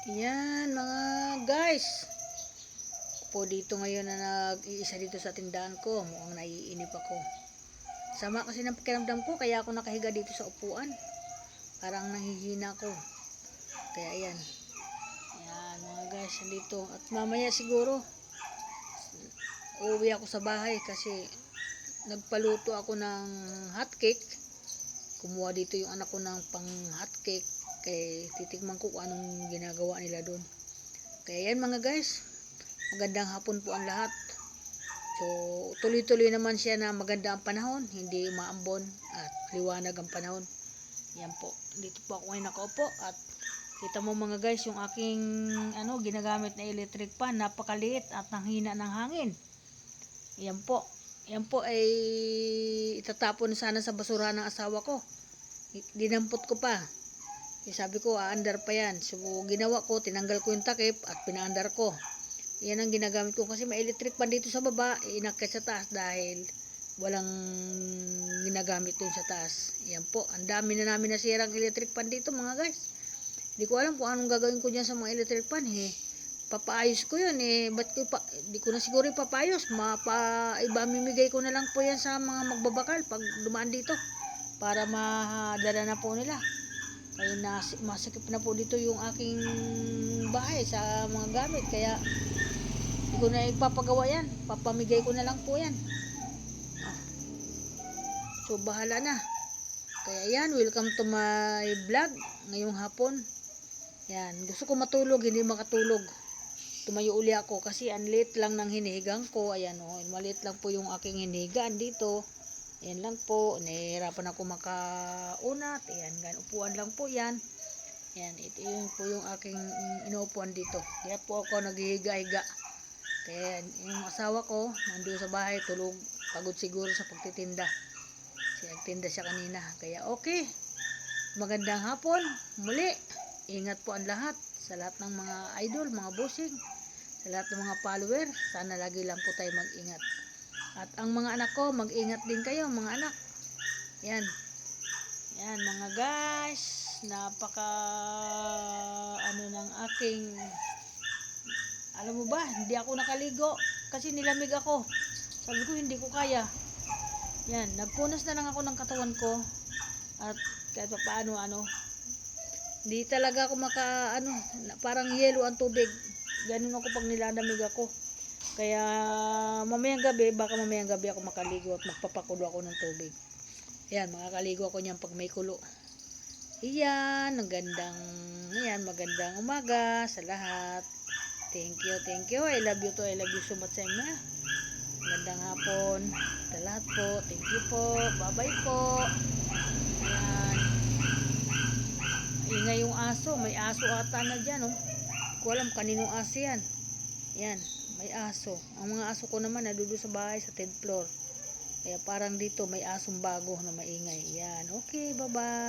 Yan mga guys. Po dito ngayon na nag-iisa dito sa tindahan ko. Mukhang naiinip ako. Sama kasi ng pakiramdam ko kaya ako nakahiga dito sa upuan. Parang nanghihina ko. Kaya yan. Yan mga guys, dito. At mamaya siguro uuwi ako sa bahay kasi nagpaluto ako ng hotcake. Kumuha dito yung anak ko ng pang hotcake. Kaya titikman ko kung anong ginagawa nila doon. Kaya yan mga guys, magandang hapon po ang lahat. So tuloy-tuloy naman siya na maganda ang panahon, hindi maambon at liwanag ang panahon. Yan po, dito po ako ngayon nakaupo at kita mo mga guys yung aking ginagamit na electric fan, napakaliit at nanghina ng hangin. Yan po ay itatapon sana sa basurahan ng asawa ko. Dinampot ko pa. Sabi ko, aandar pa yan. So, ginawa ko, tinanggal ko yung takip at pinaandar ko. Yan ang ginagamit ko kasi may electric pan dito sa baba, inakyat sa taas dahil walang ginagamit dun sa taas. Yan po, ang dami na namin nasirang electric pan dito mga guys. Hindi ko alam kung anong gagawin ko dyan sa mga electric pan. Papaayos ko yun ba't ko di ko na siguro ipapayos. Mamimigay ko na lang po yan sa mga magbabakal pag dumaan dito para madala na po nila. Kaya masakip na po dito yung aking bahay sa mga gamit. Kaya hindi ko na ipapagawa yan. Papamigay ko na lang po yan. So bahala na. Kaya yan, welcome to my vlog ngayong hapon. Yan, gusto ko matulog, hindi makatulog. Tumayo uli ako kasi ang late lang ng hinihigang ko. Ayan maliit lang po yung aking hinihigaan dito. Ayan lang po, nahihirapan ako makaunat. Ayan, upuan lang po yan. Ayan, ito yung po yung aking inuupuan dito. Kaya po ako naghihiga-higa. Kaya yung asawa ko, nandun sa bahay, tulog, pagod siguro sa pagtitinda. Kasi nagtinda siya kanina. Kaya okay, magandang hapon, muli. Ingat po ang lahat, sa lahat ng mga idol, mga bossing, sa lahat ng mga follower. Sana lagi lang po tayo mag-ingat. At ang mga anak ko, mag-ingat din kayo mga anak. Yan. Yan mga guys. Napaka ng aking, alam mo ba, hindi ako nakaligo. Kasi nilamig ako. Sabi ko hindi ko kaya. Yan. Nagpunas na lang ako ng katawan ko. At kahit paano hindi talaga ako parang yelo ang tubig. Ganun ako pag nilalamig ako. Kaya mamayang gabi, baka mamayang gabi ako makaligo at magpapakulo ako ng tubig. Ayan, makakaligo ako niyan pag may kulo. Ayan, magandang umaga sa lahat. Thank you. I love you so much sa inyo. Magandang hapon sa lahat po. Thank you po. Bye-bye po. Ayan. Ingay yung aso. May aso ata na dyan, oh. Hindi ko alam kaninong aso yan. Ayan. May aso. Ang mga aso ko naman nadudo sa bahay sa 10th floor. Kaya parang dito may asong bago na maingay. Yan. Okay, bye-bye.